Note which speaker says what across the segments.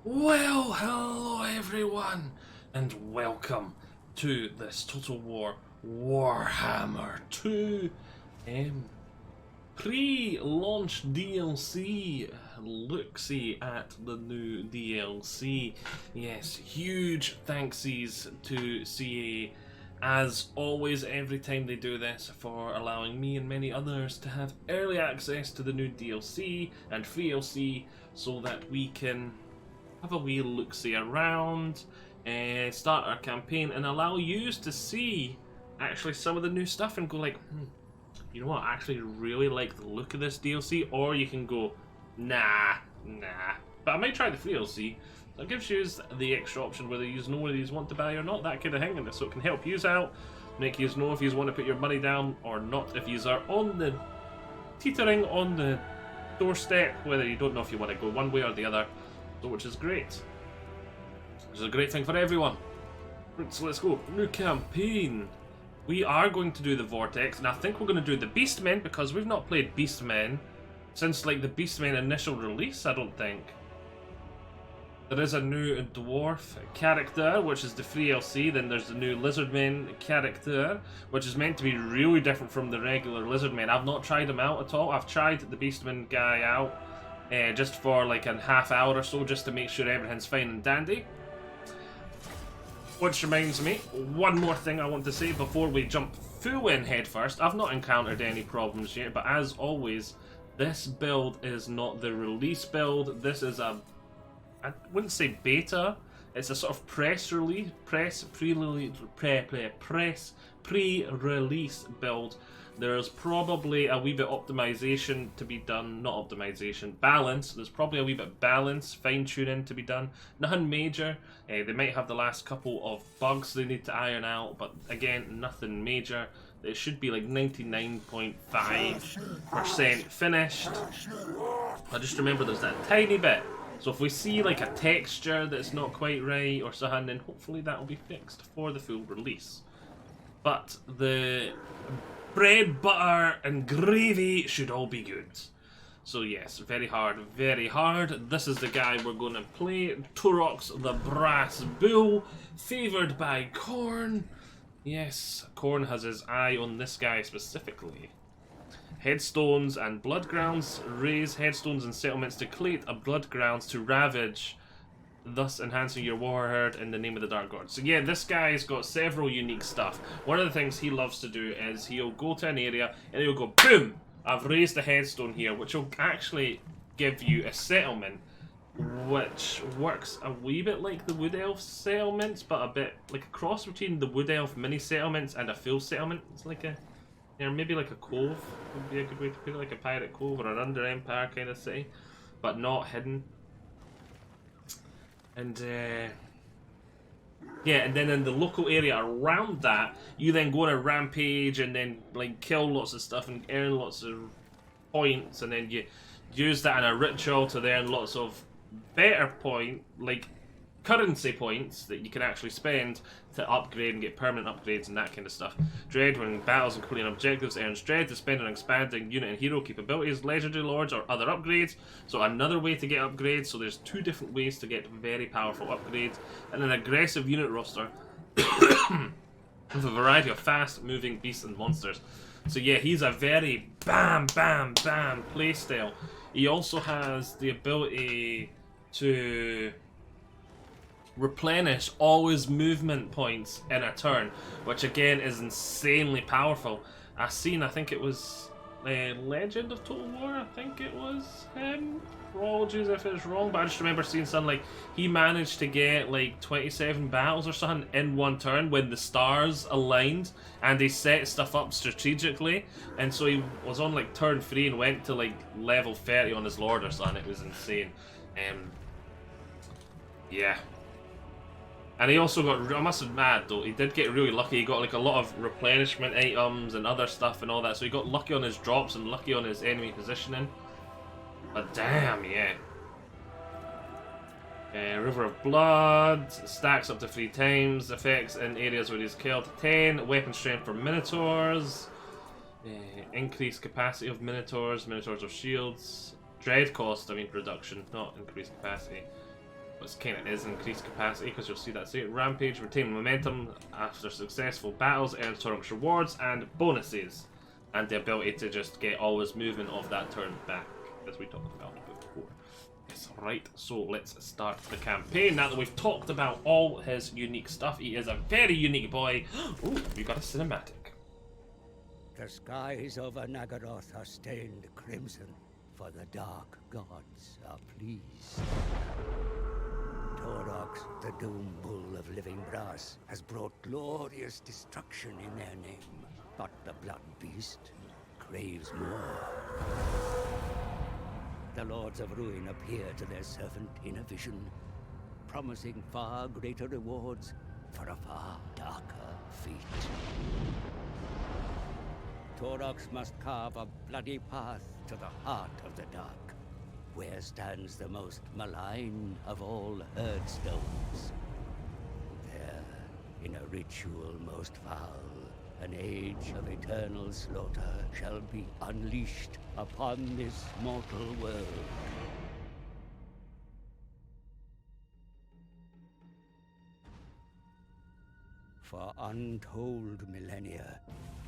Speaker 1: Well, hello everyone, and welcome to this Total War Warhammer 2 pre-launch DLC. Look-see at the new DLC. Yes, huge thanksies to CA, as always, every time they do this, for allowing me and many others to have early access to the new DLC and free DLC so that we can have a wee look-see around, start our campaign, and allow you to see actually some of the new stuff and go like, you know what, I actually really like the look of this DLC, or you can go, nah. But I might try the free DLC. That gives you the extra option whether you know whether you want to buy or not, that kind of thing, and so it can help you out, make you know if you want to put your money down or not, if you are on the teetering on the doorstep, whether you don't know if you want to go one way or the other. So, which is great. Which is a great thing for everyone. So let's go. New campaign. We are going to do the Vortex, and I think we're going to do the Beastmen because we've not played Beastmen since like the Beastmen initial release, I don't think. There is a new dwarf character, which is the free DLC. Then there's the new Lizardmen character, which is meant to be really different from the regular Lizardmen. I've not tried him out at all. I've tried the Beastman guy out. Just for like a half hour or so, just to make sure everything's fine and dandy. Which reminds me, one more thing I want to say before we jump full in head first. I've not encountered any problems yet, but as always, this build is not the release build. This is a, I wouldn't say beta, it's a sort of pre-release build. There's probably a wee bit optimization to be done, not optimization, balance. There's probably a wee bit balance, fine-tuning to be done. Nothing major. They might have the last couple of bugs they need to iron out, but again, nothing major. It should be like 99.5% finished. I just remember there's that tiny bit. So if we see like a texture that's not quite right or something, then hopefully that will be fixed for the full release. But the bread, butter, and gravy should all be good. So yes, very hard, very hard. This is the guy we're going to play. Taurox the Brass Bull, favoured by Khorne. Yes, Khorne has his eye on this guy specifically. Headstones and blood grounds. Raise headstones and settlements to collate a blood grounds to ravage, thus enhancing your war herd in the name of the Dark God. So yeah, this guy's got several unique stuff. One of the things he loves to do is he'll go to an area and he'll go, boom! I've raised a headstone here, which will actually give you a settlement, which works a wee bit like the Wood Elf settlements, but a bit like a cross between the Wood Elf mini settlements and a full settlement. It's like a, maybe like a cove would be a good way to put it, like a pirate cove or an under empire kind of city, but not hidden. And yeah, and then in the local area around that, you then go on a rampage and then like kill lots of stuff and earn lots of points, and then you use that in a ritual to earn lots of better currency points that you can actually spend to upgrade and get permanent upgrades and that kind of stuff. Dread, when battles and completing objectives, earns Dread to spend on expanding unit and hero capabilities, legendary lords, or other upgrades. So another way to get upgrades. So there's two different ways to get very powerful upgrades. And an aggressive unit roster with a variety of fast moving beasts and monsters. So yeah, he's a very bam bam bam playstyle. He also has the ability to replenish all his movement points in a turn, which again is insanely powerful. I think it was Legend of Total War, I think it was him. Apologies if it's wrong, but I just remember seeing something like he managed to get like 27 battles or something in one turn when the stars aligned and he set stuff up strategically, and so he was on like turn 3 and went to like level 30 on his lord or something. It was insane. Yeah. And he also got, I must have mad though, he did get really lucky. He got like a lot of replenishment items and other stuff and all that, so he got lucky on his drops and lucky on his enemy positioning. But damn, yeah. River of Blood, stacks up to 3 times, effects in areas where he's killed 10, weapon strength for Minotaurs, increased capacity of Minotaurs, Minotaurs or shields, dread cost, reduction, not increased capacity. But it is increased capacity, because you'll see that's it. Rampage, retain momentum after successful battles, earn Taurox rewards and bonuses. And the ability to just get all his movement of that turn back, as we talked about before. Yes, right, so let's start the campaign. Now that we've talked about all his unique stuff, he is a very unique boy. Ooh, we got a cinematic.
Speaker 2: The skies over Nagaroth are stained crimson, for the dark gods are pleased. Taurox, the doom bull of living brass, has brought glorious destruction in their name. But the blood beast craves more. The lords of ruin appear to their servant in a vision, promising far greater rewards for a far darker fate. Taurox must carve a bloody path to the heart of the dark, where stands the most malign of all Herdstones. There, in a ritual most foul, an age of eternal slaughter shall be unleashed upon this mortal world. For untold millennia,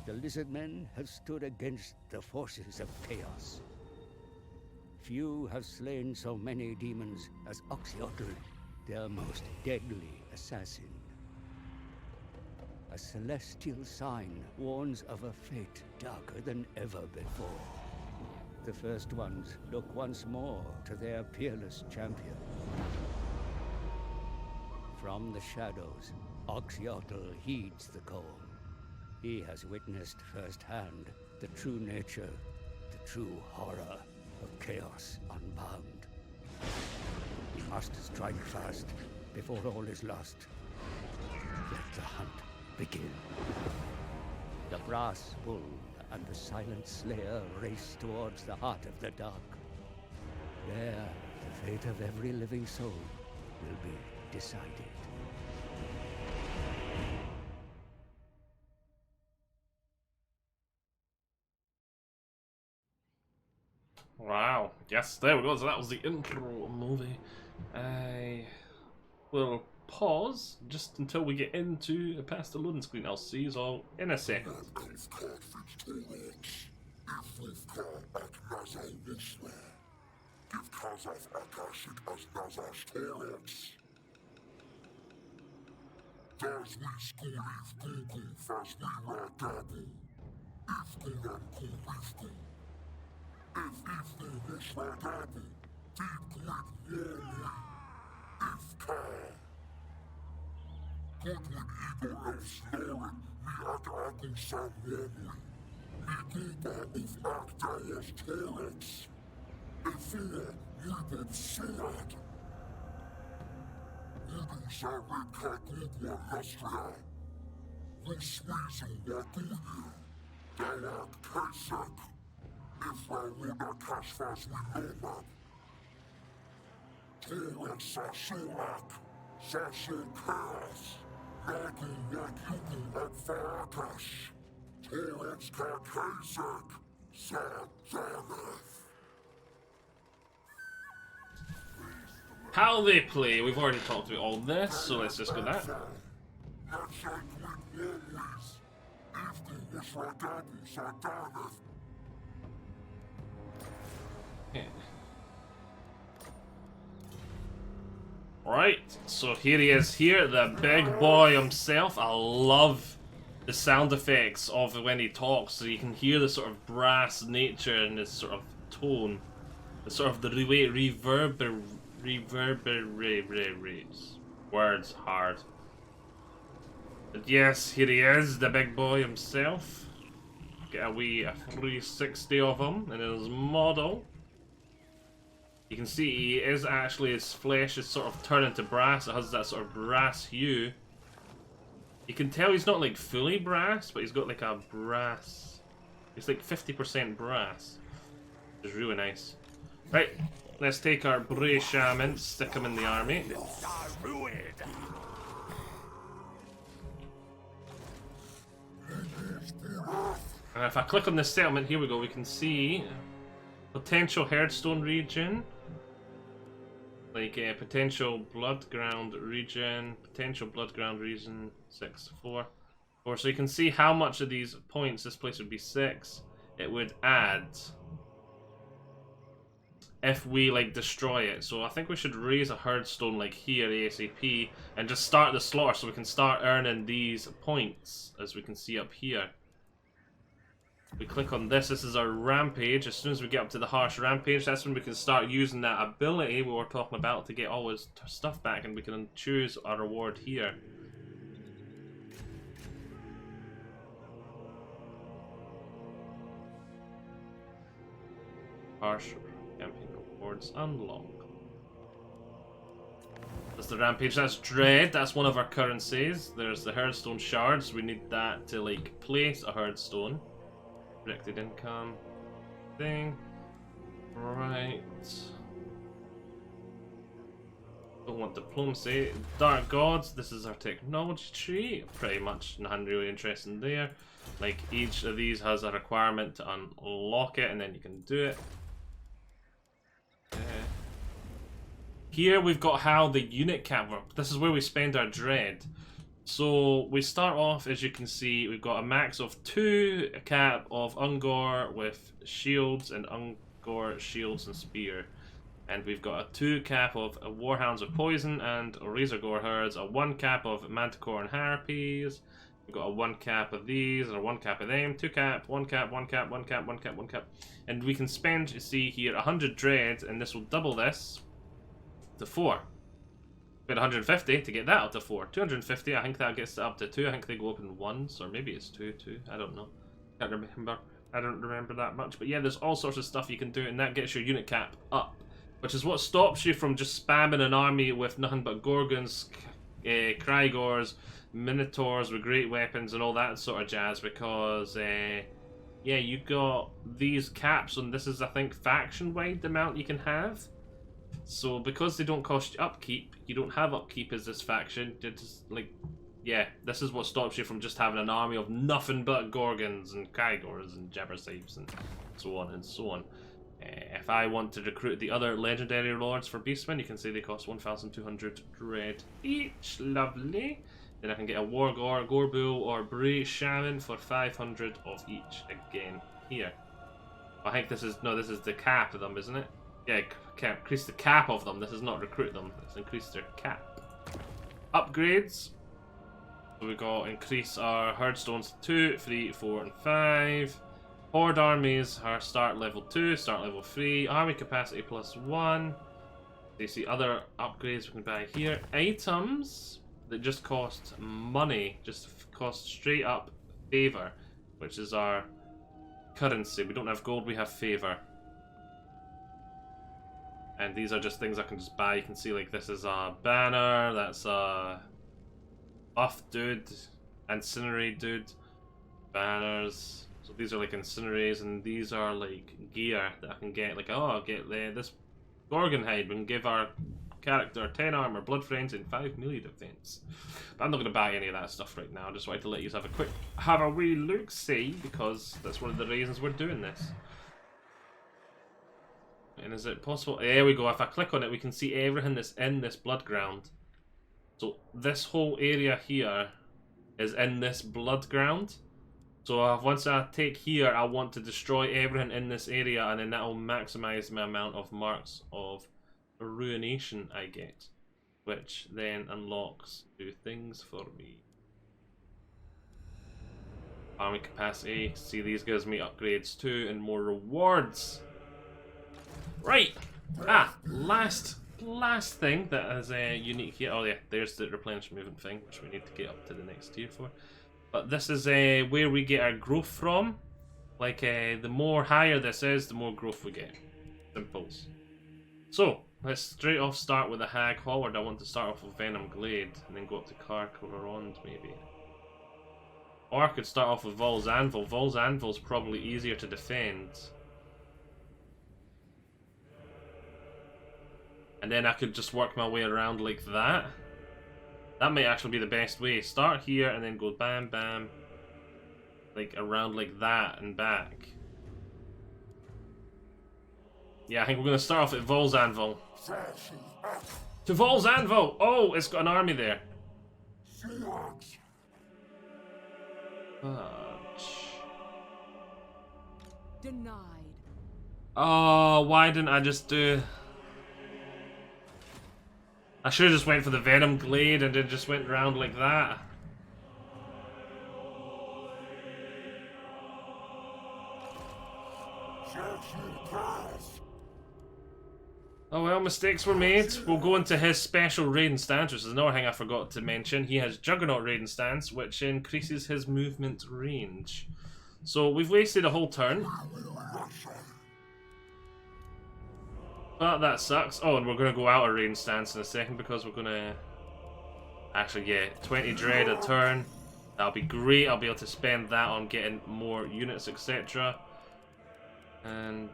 Speaker 2: the Lizardmen have stood against the forces of chaos. Few have slain so many demons as Oxyotl, their most deadly assassin. A celestial sign warns of a fate darker than ever before. The first ones look once more to their peerless champion. From the shadows, Oxyotl heeds the call. He has witnessed firsthand the true nature, the true horror of chaos unbound. He must strike fast before all is lost. Let the hunt begin. The brass bull and the silent slayer race towards the heart of the dark. There, the fate of every living soul will be decided.
Speaker 1: Wow. Yes, there we go. So that was the intro movie. I will pause just until we get into past the loading screen. I'll see you all in a second. How they play, we've already talked about all this, so let's just go that. Yeah. Right, so here he is here, the big boy himself. I love the sound effects of when he talks, so you can hear the sort of brass nature and his sort of tone. The sort of the way reverberates. Words hard. But yes, here he is, the big boy himself. Get a wee 360 of him in his model. You can see he is actually, his flesh is sort of turning to brass. It has that sort of brass hue. You can tell he's not like fully brass, but he's got like a brass. It's like 50% brass. It's really nice. Right, let's take our Bray Shaman, stick him in the army. And if I click on the settlement, here we go, we can see potential Herdstone region. like a potential blood ground region, 6, 4, 4. So you can see how much of these points, this place would be 6, it would add if we like destroy it. So I think we should raise a herdstone like here ASAP and just start the slaughter so we can start earning these points, as we can see up here. We click on this, this is our rampage. As soon as we get up to the harsh rampage, that's when we can start using that ability we were talking about to get all his stuff back, and we can choose our reward here. Harsh campaign rewards unlock. That's the rampage, that's dread, that's one of our currencies. There's the herdstone shards, we need that to like place a herdstone. Predicted income thing. Right. Don't want diplomacy. Dark gods, this is our technology tree. Pretty much nothing really interesting there. Like each of these has a requirement to unlock it and then you can do it. Here we've got how the unit cap works. This is where we spend our dread. So we start off, as you can see, we've got a max of 2 cap of Ungor with shields and Ungor shields and spear. And we've got a 2 cap of Warhounds of Poison and Razor Gore Herds, a 1 cap of Manticore and Harpies. We've got a 1 cap of these and a 1 cap of them, 2 cap, 1 cap, 1 cap, 1 cap, 1 cap, 1 cap. And we can spend, you see here, 100 dread, and this will double this to 4. But 150 to get that up to 4. 250, I think that gets it up to 2. I think they go up in ones, or maybe it's 2, I don't know. Can't remember. I don't remember that much. But yeah, there's all sorts of stuff you can do, and that gets your unit cap up. Which is what stops you from just spamming an army with nothing but Gorgons, Krygors, Minotaurs with great weapons and all that sort of jazz, because yeah, you got these caps, and this is, I think, faction-wide the amount you can have. So because they don't cost you upkeep, you don't have upkeep as this faction. It's like, yeah, this is what stops you from just having an army of nothing but Gorgons and Krygors and Jabbersapes and so on and so on. If I want to recruit the other legendary lords for Beastmen, you can see they cost 1,200 dread each. Lovely. Then I can get a Wargore, Gorbull, or Bray Shaman for 500 of each again here. I think this is, no, this is the cap of them, isn't it? Yeah, increase the cap of them. This is not recruit them. Let's increase their cap. Upgrades. So we got increase our herdstones to 2, 3, 4, and 5. Horde armies are start level 2, start level 3. Army capacity +1. You see other upgrades we can buy here. Items that just cost money, just cost straight up favor, which is our currency. We don't have gold, we have favor. And these are just things I can just buy. You can see, like, this is a banner, that's a buff dude, incinerary dude, banners. So these are like incineraries, and these are like gear that I can get. Like, oh, I'll get this Gorgon hide. We can give our character 10 armor, blood friends, and 5 melee defense. But I'm not going to buy any of that stuff right now. I just wanted to let you have a wee look-see, because that's one of the reasons we're doing this. And is it possible? There we go. If I click on it, we can see everything that's in this blood ground. So this whole area here is in this blood ground. So once I take here, I want to destroy everything in this area, and then that will maximize my amount of marks of ruination I get, which then unlocks new things for me. Army capacity. See, these gives me upgrades too and more rewards. Right. Last thing that is unique here. Oh yeah, there's the replenish movement thing, which we need to get up to the next tier for. But this is where we get our growth from. Like, the more higher this is, the more growth we get. Simples. So, let's straight off start with a Hag Hallward. I want to start off with Venom Glade, and then go up to Carcoverond, maybe. Or I could start off with Vol's Anvil. Vol's Anvil's probably easier to defend. And then I could just work my way around like that. That might actually be the best way. Start here and then go bam bam. Like around like that and back. Yeah, I think we're going to start off at Vol's Anvil. To Vol's Anvil! Oh, it's got an army there.
Speaker 3: Denied.
Speaker 1: Oh, why didn't I just do... I should have just went for the Venom Glade and then just went round like that. Oh well, mistakes were made. We'll go into his special raiding stance, which is another thing I forgot to mention. He has Juggernaut raiding stance, which increases his movement range. So we've wasted a whole turn. But that sucks. Oh, and we're going to go out of raiding stance in a second because we're going to... Actually, yeah, 20 dread a turn. That'll be great. I'll be able to spend that on getting more units, etc. And...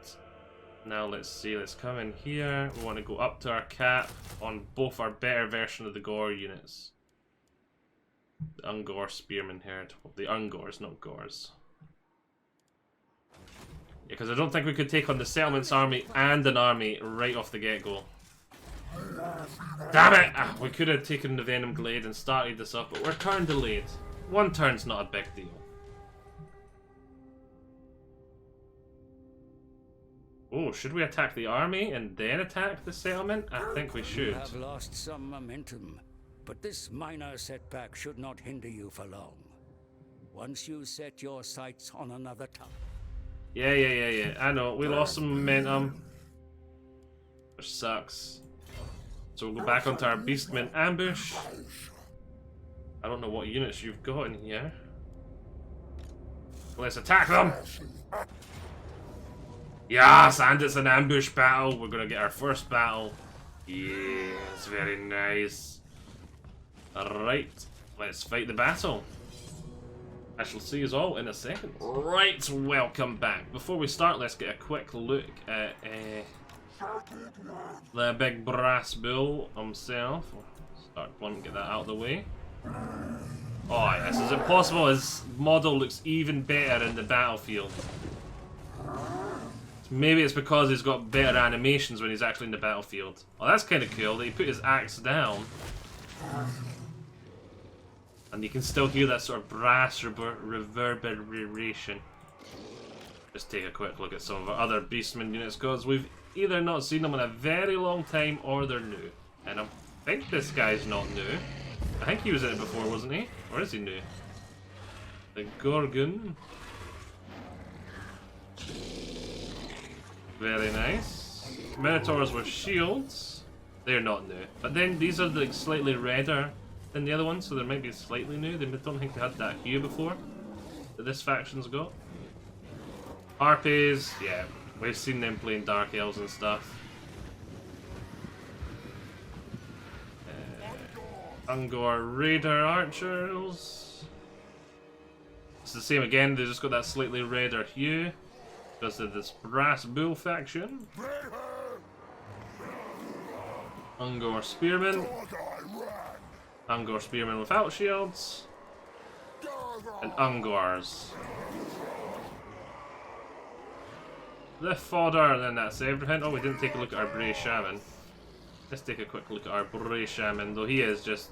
Speaker 1: now let's see, let's come in here. We want to go up to our cap on both our better version of the Gore units. The Ungor Spearman here. The Ungors, not Gores. Yeah, because I don't think we could take on the Settlements army and an army right off the get-go. Damn it! Ah, we could have taken the Venom Glade and started this up, but we're turn delayed. One turn's not a big deal. Oh, should we attack the army and then attack the settlement? I think we should.
Speaker 2: You have lost some momentum, but this minor setback should not hinder you for long. Once you set your sights on another town.
Speaker 1: Yeah. I know, we lost some momentum. Which sucks. So we'll go back onto our Beastmen ambush. I don't know what units you've got in here. Let's attack them! Yes, and it's an ambush battle. We're gonna get our first battle. Yes, very nice. Alright, let's fight the battle. I shall see you all in a second. Right, welcome back. Before we start, let's get a quick look at the big brass bull himself. Start one, get that out of the way. Oh yes, is it possible his model looks even better in the battlefield? Maybe it's because he's got better animations when he's actually in the battlefield. Oh, that's kind of cool that he put his axe down. And you can still hear that sort of brass reverberation. Just take a quick look at some of our other Beastman units, because we've either not seen them in a very long time or they're new. And I think this guy's not new. I think he was in it before, wasn't he? Or is he new? The Gorgon. Very nice. Minotaurs with shields. They're not new. But then these are like slightly redder than the other ones, so they might be slightly new. They don't think they had that hue before that this faction's got. Harpies, yeah, we've seen them playing Dark Elves and stuff. Ungor Raider Archers. It's the same again, they just got that slightly redder hue because of this Brass Bull faction. Ungor Spearmen. Ungor Spearmen without shields. And Ungors. The fodder, and then that's everything. Oh, we didn't take a look at our Bray Shaman. Let's take a quick look at our Bray Shaman, though he is just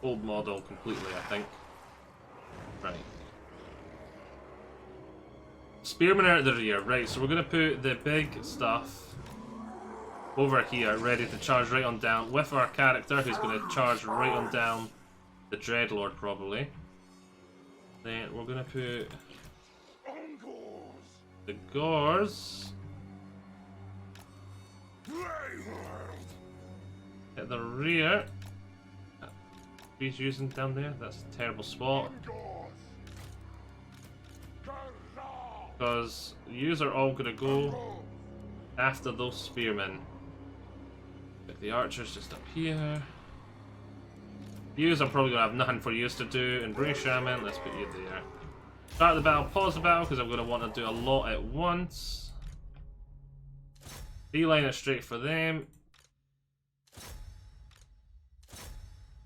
Speaker 1: old model completely, I think. Right. Spearmen are at the rear. Right, so we're going to put the big stuff over here, ready to charge right on down, with our character, who's going to charge right on down the Dreadlord, probably. Then we're going to put the Gores at the rear. He's using down there. That's a terrible spot. Because yous are all going to go after those spearmen. But the archers just up here. Yous are probably going to have nothing for yous to do. And Bray Shaman, let's put you there. Start the battle, pause the battle, because I'm going to want to do a lot at once. Beeline it straight for them.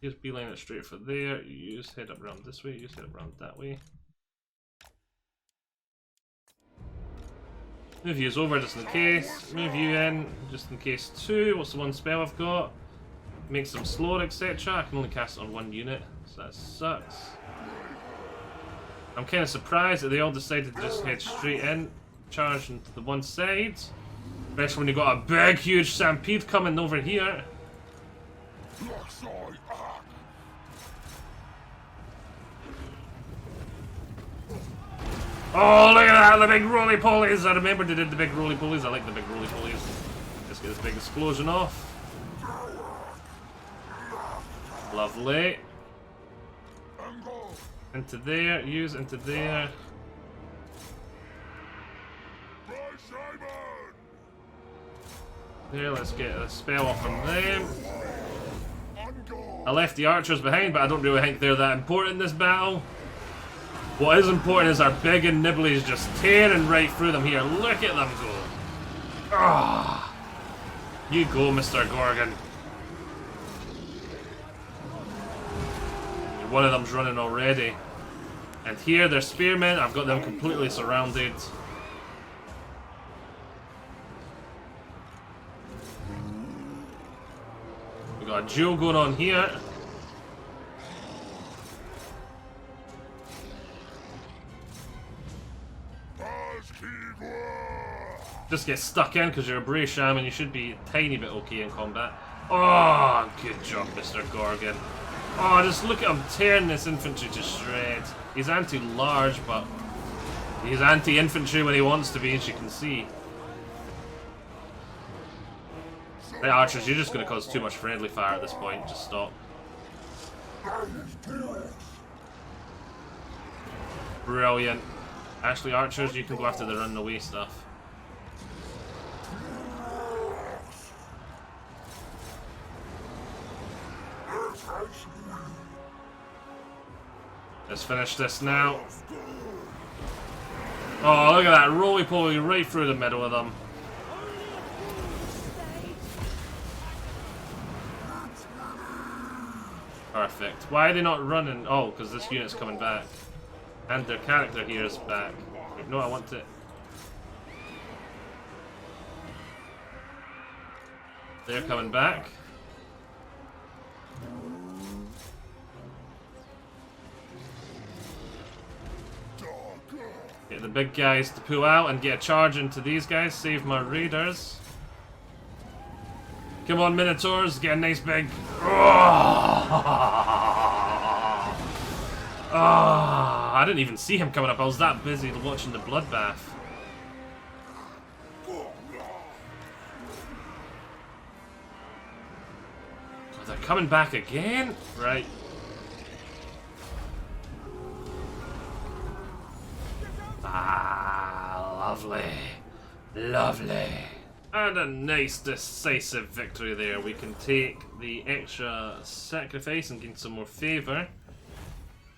Speaker 1: Just beeline it straight for there. You just head up around this way, you just head up around that way. Move you over just in case. Move you in just in case too. What's the one spell I've got? Makes them slower, etc. I can only cast it on one unit, so that sucks. I'm kind of surprised that they all decided to just head straight in, charge into the one side. Especially when you got a big, huge stampede coming over here. Oh, look at that, the big roly-polies! I remember they did the big roly-polies. I like the big roly-polies. Let's get this big explosion off. Lovely. Into there, use into there. There, let's get a spell off from them. I left the archers behind, but I don't really think they're that important in this battle. What is important is our big and nibblies just tearing right through them here. Look at them go. Ah, you go, Mr. Gorgon. One of them's running already. And here, they're spearmen. I've got them completely surrounded. We got a duel going on here. Just get stuck in because you're a Brave Sham and you should be a tiny bit okay in combat. Oh, good job, Mr. Gorgon. Oh, just look at him tearing this infantry to shreds. He's anti-large, but he's anti-infantry when he wants to be, as you can see. Right, archers, you're just going to cause too much friendly fire at this point. Just stop. Brilliant. Actually, archers, you can go after the run-away stuff. Let's finish this now. Oh, look at that roly-poly right through the middle of them. Perfect. Why are they not running? Oh, because this unit's coming back. And their character here is back. No, I want it. They're coming back. Get the big guys to pull out and get a charge into these guys. Save my raiders. Come on, Minotaurs. Get a nice big... I didn't even see him coming up. I was that busy watching the bloodbath. Oh, they're coming back again? Right. Ah, lovely. Lovely. And a nice decisive victory there. We can take the extra sacrifice and gain some more favour.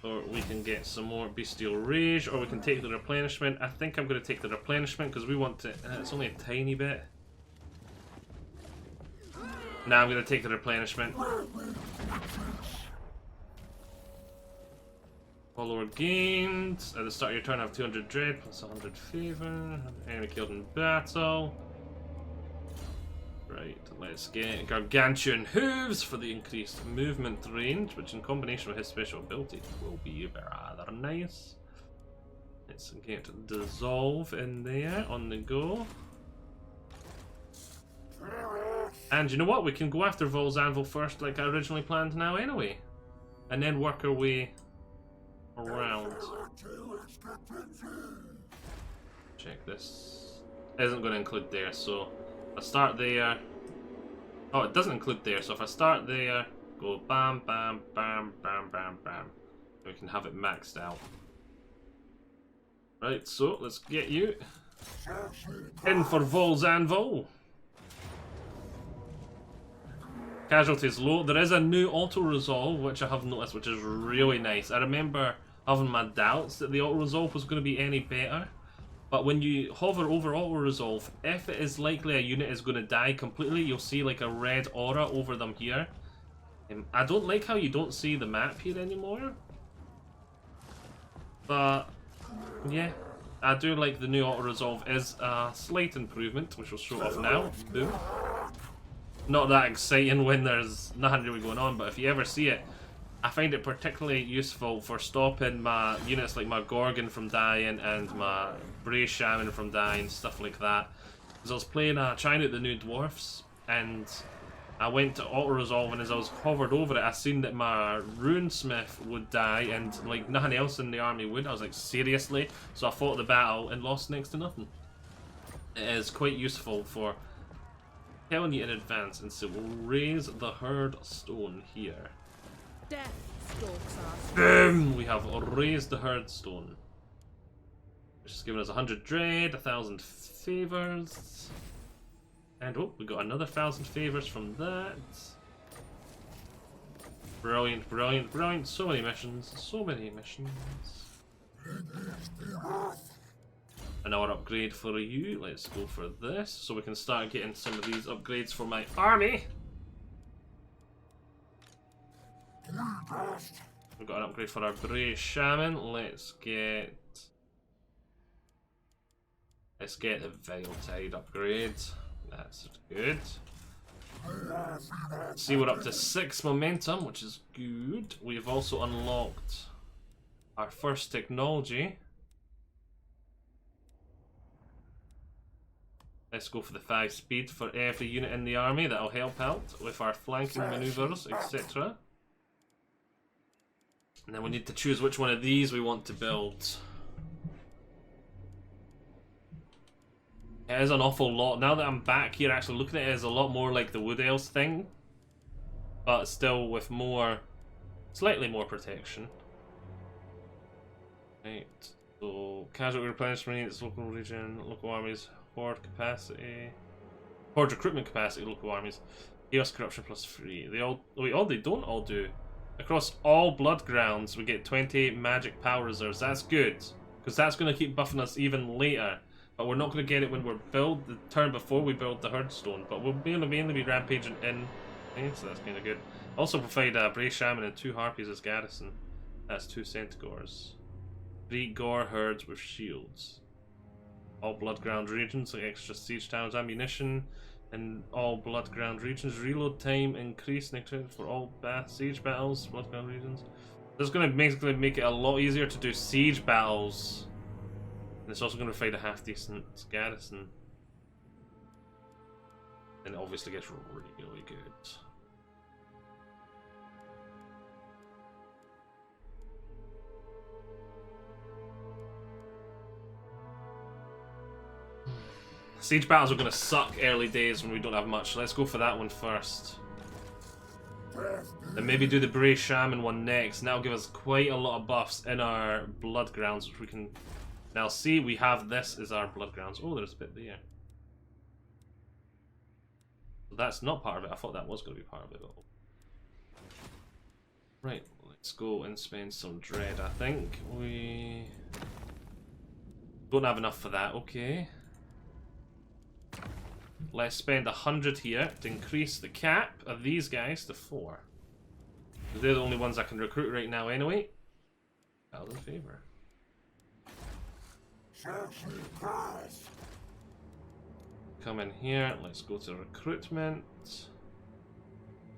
Speaker 1: Or we can get some more bestial rage. Or we can take the replenishment. I think I'm going to take the replenishment because we want to... it's only a tiny bit. Now I'm going to take the replenishment. Follower gained. At the start of your turn, have 200 dread plus 100 favor. Enemy killed in battle. Right, let's get gargantuan hooves for the increased movement range, which in combination with his special ability will be rather nice. Let's get dissolve in there on the go. And you know what? We can go after Vol's Anvil first, like I originally planned now anyway. And then work our way around. Check this. Isn't going to include there, so I start there. Oh, it doesn't include there, so if I start there, go bam, bam, bam, bam, bam, bam. We can have it maxed out. Right, so let's get you in for Vol's Anvil. Casualties low. There is a new auto-resolve, which I have noticed, which is really nice. I remember having my doubts that the auto-resolve was going to be any better. But when you hover over auto-resolve, if it is likely a unit is going to die completely, you'll see like a red aura over them here. I don't like how you don't see the map here anymore. But, yeah. I do like the new auto-resolve is a slight improvement, which will show off now. Boom. Not that exciting when there's nothing really going on, but if you ever see it, I find it particularly useful for stopping my units like my Gorgon from dying and my Bray Shaman from dying, stuff like that. Because I was playing, trying out the new dwarfs, and I went to auto-resolve, and as I was hovered over it, I seen that my Runesmith would die, and like nothing else in the army would. I was like, seriously? So I fought the battle and lost next to nothing. It is quite useful for telling you in advance, and so we'll raise the herd stone here.
Speaker 3: Death stalks us.
Speaker 1: Boom! We have raised the herd stone. Which has given us 100 dread, 1,000 favors. And oh, we got another 1,000 favors from that. Brilliant, brilliant, brilliant. So many missions, so many missions. Another upgrade for you. Let's go for this so we can start getting some of these upgrades for my army. We've got an upgrade for our Bray Shaman. Let's get the Veiltide upgrade. That's good. See, we're up to 6 momentum, which is good. We've also unlocked our first technology. Let's go for the 5 speed for every unit in the army. That'll help out with our flanking maneuvers, etc. And then we need to choose which one of these we want to build. It is an awful lot. Now that I'm back here actually looking at it, it's a lot more like the Wood Elves thing. But still with more, slightly more protection. Right, so casualty replenishment units, local region, local armies, horde capacity, horde recruitment capacity, local armies, chaos corruption plus 3. They don't all do. Across all blood grounds, we get 20 magic power reserves. That's good, because that's going to keep buffing us even later. But we're not going to get it when we're build the turn before we build the herd stone. But we'll mainly be rampaging in. Okay, so that's kind of good. Also provide a Bray Shaman and 2 Harpies as garrison. That's 2 Centaurs. 3 Gore herds with shields. All blood ground regions, like extra siege towers, ammunition. In all blood ground regions, reload time increased for all siege battles, blood ground regions. This is going to basically make it a lot easier to do siege battles. And it's also going to provide a half decent garrison. And it obviously gets really good. Siege battles are going to suck early days when we don't have much. Let's go for that one first. Then maybe do the Bray Shaman one next, and that'll give us quite a lot of buffs in our blood grounds, which we can now see. We have this as our blood grounds. Oh, there's a bit there. So that's not part of it. I thought that was going to be part of it. Right, let's go and spend some dread. I think we don't have enough for that. Okay. Let's spend 100 here to increase the cap of these guys to 4. They're the only ones I can recruit right now anyway. Battle in favor. Come in here, let's go to recruitment.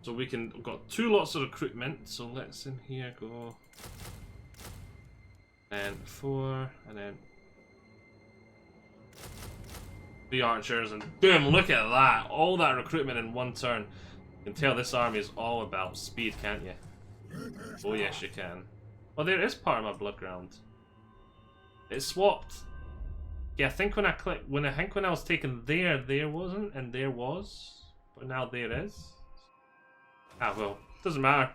Speaker 1: So we've got 2 lots of recruitment, so let's in here go. And 4, and then 3 archers, and boom, look at that! All that recruitment in one turn. You can tell this army is all about speed, can't you? Oh yes, you can. Oh, there is part of my blood ground. It swapped. Yeah, I think when I clicked, when I was taken there wasn't, and there was, but now there is. Ah well, doesn't matter.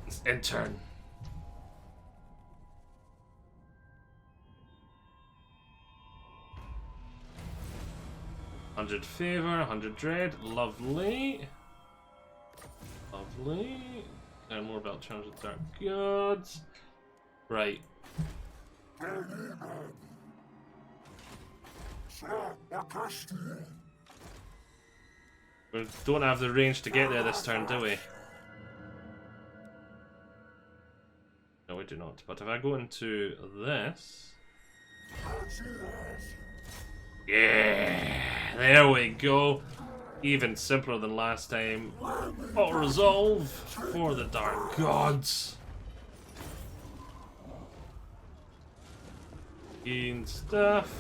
Speaker 1: It's in turn. $100 favor, 100 dread, lovely. Lovely. Learn more about challenges of dark gods. Right. We don't have the range to get there this turn, do we? No, we do not. But if I go into this... Yeah! There we go! Even simpler than last time. Auto-resolve for the Dark Gods. Gain stuff.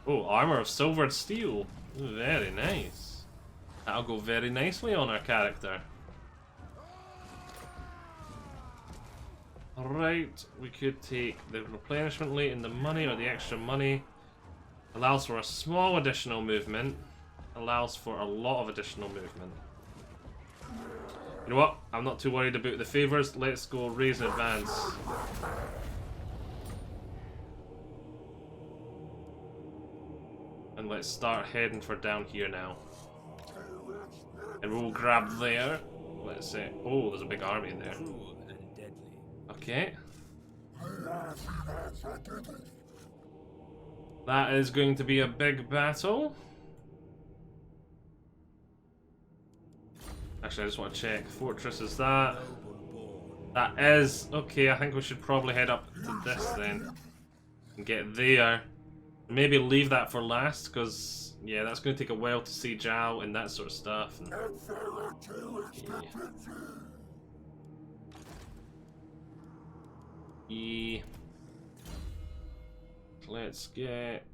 Speaker 1: Oh, armor of silvered steel. Very nice. That'll go very nicely on our character. Alright, we could take the replenishment rate and the money, or the extra money. Allows for a small additional movement. Allows for a lot of additional movement. You know what? I'm not too worried about the favors. Let's go raise and advance. And let's start heading for down here now. And we'll grab there. Let's say, oh, there's a big army in there. Okay. That is going to be a big battle. Actually, I just want to check. Fortress is that. That is. Okay, I think we should probably head up to this then. And get there. Maybe leave that for last, because, yeah, that's going to take a while to siege out and that sort of stuff. And, yeah. Let's get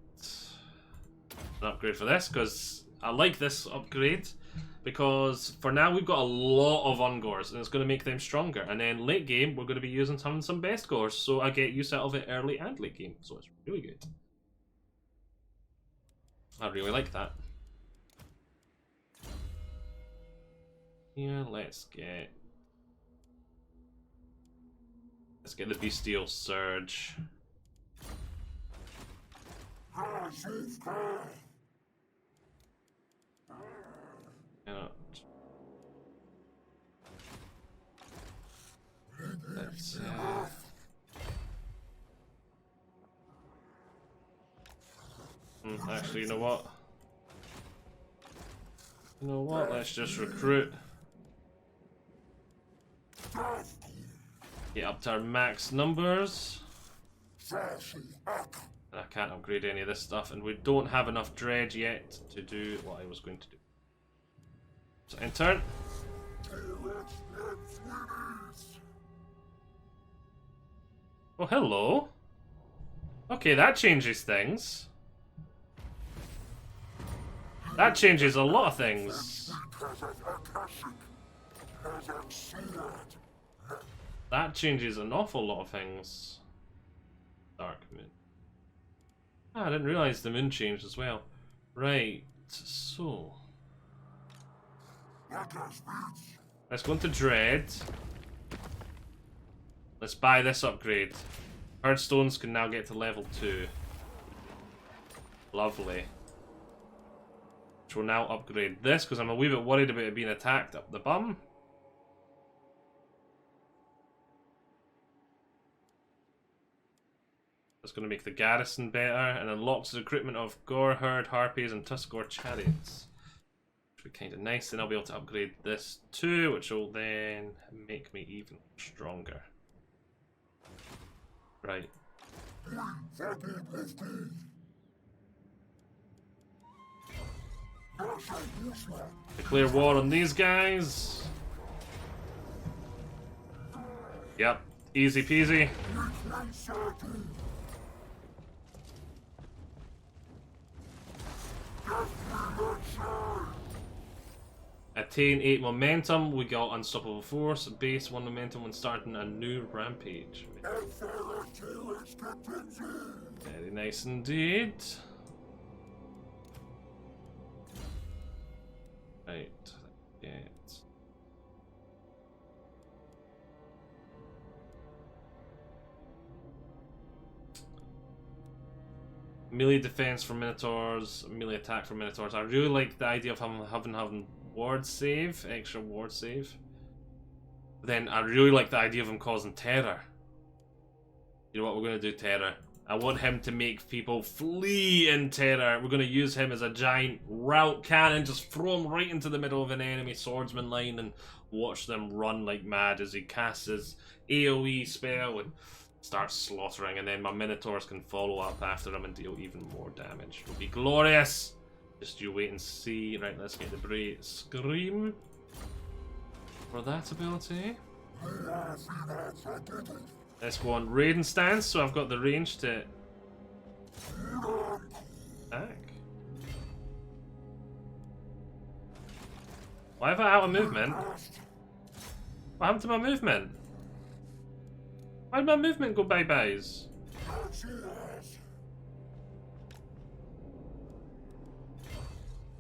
Speaker 1: an upgrade for this, because I like this upgrade. Because for now we've got a lot of ungors and it's going to make them stronger. And then late game we're going to be using some best gores, so I get use out of it early and late game. So it's really good. I really like that. Yeah, let's get the Bestial Surge. Let's actually, you know what? You know what? Let's just recruit. Get up to our max numbers. And I can't upgrade any of this stuff, and we don't have enough dredge yet to do what I was going to do. So enter. Oh, hello. Okay, that changes things. That changes a lot of things. That changes an awful lot of things. Dark moon. Ah, I didn't realize the moon changed as well. Right, so... let's go into Dread. Let's buy this upgrade. Herdstones can now get to level 2. Lovely. Which will now upgrade this, because I'm a wee bit worried about it being attacked up the bum. That's going to make the garrison better, and unlocks the recruitment of Gore Herd, Harpies, and Tuskor chariots. Which would be kind of nice. Then I'll be able to upgrade this too, which will then make me even stronger. Right. Declare war on these guys. Yep, easy peasy. Attain 8 momentum, we got unstoppable force, base 1 momentum when starting a new rampage. Very nice indeed. Right, get melee defense for Minotaurs, melee attack for Minotaurs. I really like the idea of having ward save, extra ward save. But then I really like the idea of him causing terror. You know what, we're going to do terror. I want him to make people flee in terror. We're going to use him as a giant route cannon, just throw him right into the middle of an enemy swordsman line and watch them run like mad as he casts his AoE spell and starts slaughtering, and then my Minotaurs can follow up after him and deal even more damage. It'll be glorious! Just you wait and see. Right, let's get the Bray Scream for that ability. Let's go on Raiden stance, so I've got the range to attack. Why have I out of movement? What happened to my movement? Why did my movement go bye-byes?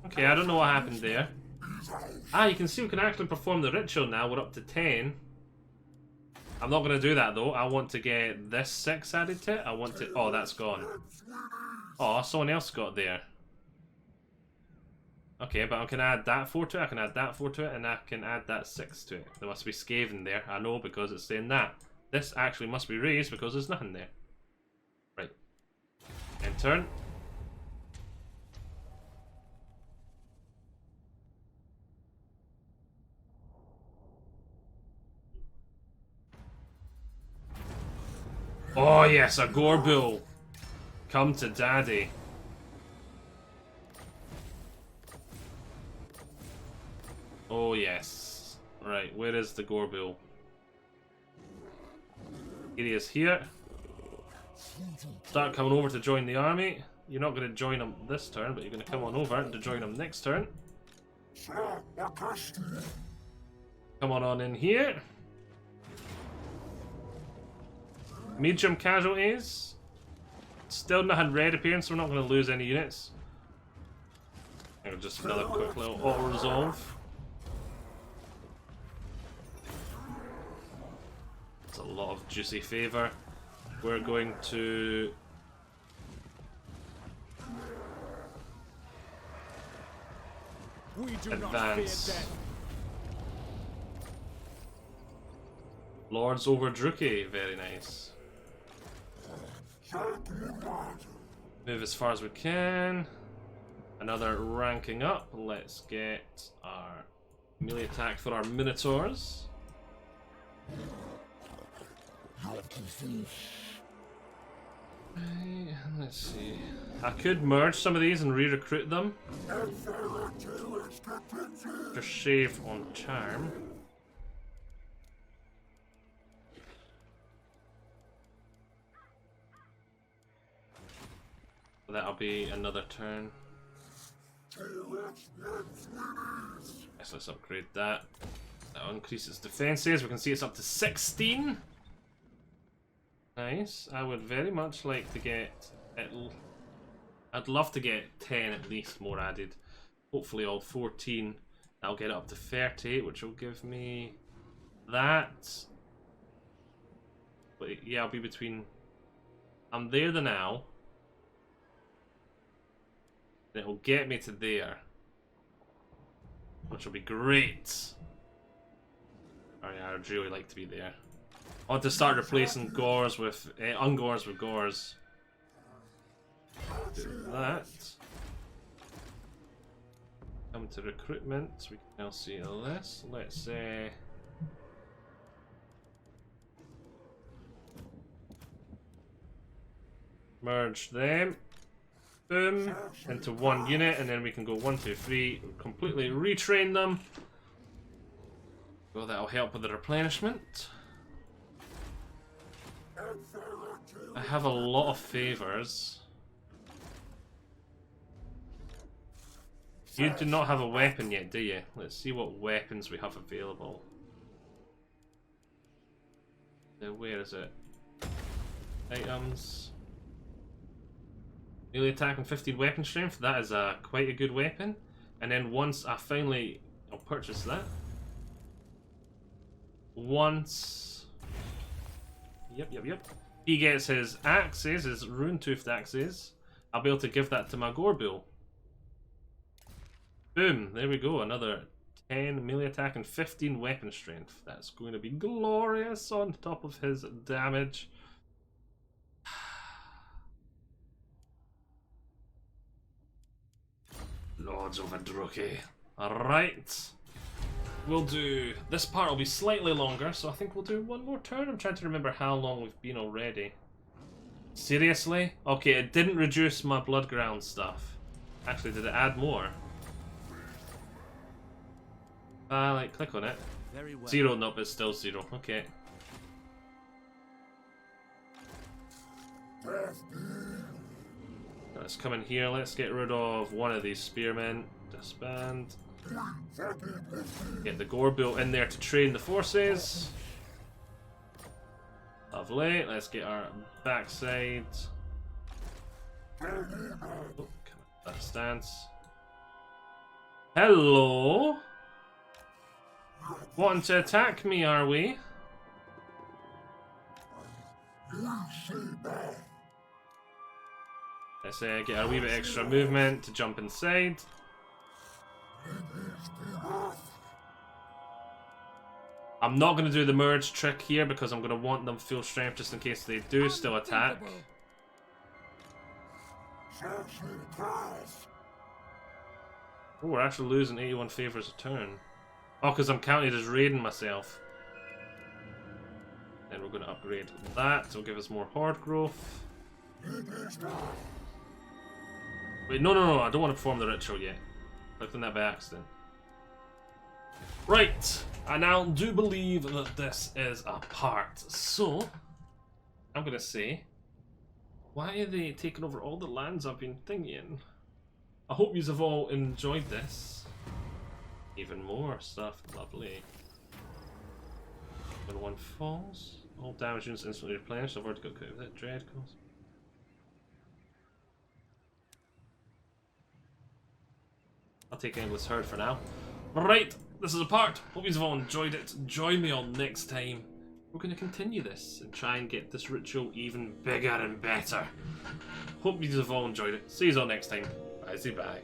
Speaker 1: Okay, I don't know what happened there. Ah, you can see we can actually perform the ritual now. We're up to 10. I'm not going to do that though. I want to get this 6 added to it. I want to... Oh, that's gone. Oh, someone else got there. Okay, but I can add that 4 to it, I can add that 4 to it, and I can add that 6 to it. There must be Skaven there. I know because it's saying that. This actually must be raised because there's nothing there. Right. End turn. Oh yes, a Gorbull. Come to daddy. Oh yes. Right, where is the Gorbull? Here he is here. Start coming over to join the army. You're not going to join him this turn, but you're going to come on over to join him next turn. Come on in here. Medium casualties. Still nothing red appearing, so we're not going to lose any units. Just another quick little auto resolve. It's a lot of juicy favour. We're going to advance. Lords over Druki, very nice. Move as far as we can. Another ranking up. Let's get our melee attack for our Minotaurs. Let's see. I could merge some of these and re-recruit them. Just shave on charm. That'll be another turn. Yes, let's upgrade that. That'll increase its defenses. We can see it's up to 16. Nice. I would very much like to get it. I'd love to get 10 at least more added. Hopefully all 14. That'll get it up to 30, which will give me that. But yeah, I'll be between. I'm there the now. It will get me to there, which will be great. Oh yeah, I'd really like to be there. I want to start replacing gores with ungores with gores. Do that. Come to recruitment. We can now see this. Let's merge them. Boom, into one unit, and then we can go 1, 2, 3, completely retrain them. Well, that'll help with the replenishment. I have a lot of favors. You do not have a weapon yet, do you? Let's see what weapons we have available. Where is it? Items. Melee attack and 15 weapon strength. That is quite a good weapon. And then once I finally... I'll purchase that. Once... Yep. He gets his axes, his rune-toothed axes. I'll be able to give that to my Gorbull. Boom. There we go. Another 10 melee attack and 15 weapon strength. That's going to be glorious on top of his damage. Lords of Adruki. Alright. We'll do... This part will be slightly longer, so I think we'll do one more turn. I'm trying to remember how long we've been already. Seriously? Okay, it didn't reduce my blood ground stuff. Actually, did it add more? Like, click on it.
Speaker 2: Very well.
Speaker 1: 0, nope, it's still 0. Okay. Let's come in here. Let's get rid of one of these spearmen. Disband. Get the gore built in there to train the forces. Lovely. Let's get our backside. Oh, that stance. Hello. Wanting to attack me, are we? Let's get a wee bit extra movement to jump inside. I'm not going to do the merge trick here because I'm going to want them full strength just in case they do still attack. Oh, we're actually losing 81 favors a turn. Oh, because I'm counted as raiding myself. Then we're going to upgrade that. It'll give us more horde growth. Wait, no, I don't want to perform the ritual yet. Clicked on that by accident. Right, I now do believe that this is a part, so I'm going to say, why are they taking over all the lands I've been thinking? I hope you have all enjoyed this. Even more stuff, lovely. When one falls, all damage units instantly replenished. I've already got quite a bit of dread cost. I'll take Endless Herd for now. Right, this is a part. Hope you've all enjoyed it. Join me on next time. We're going to continue this and try and get this ritual even bigger and better. Hope you've all enjoyed it. See you all next time. Bye. Bye.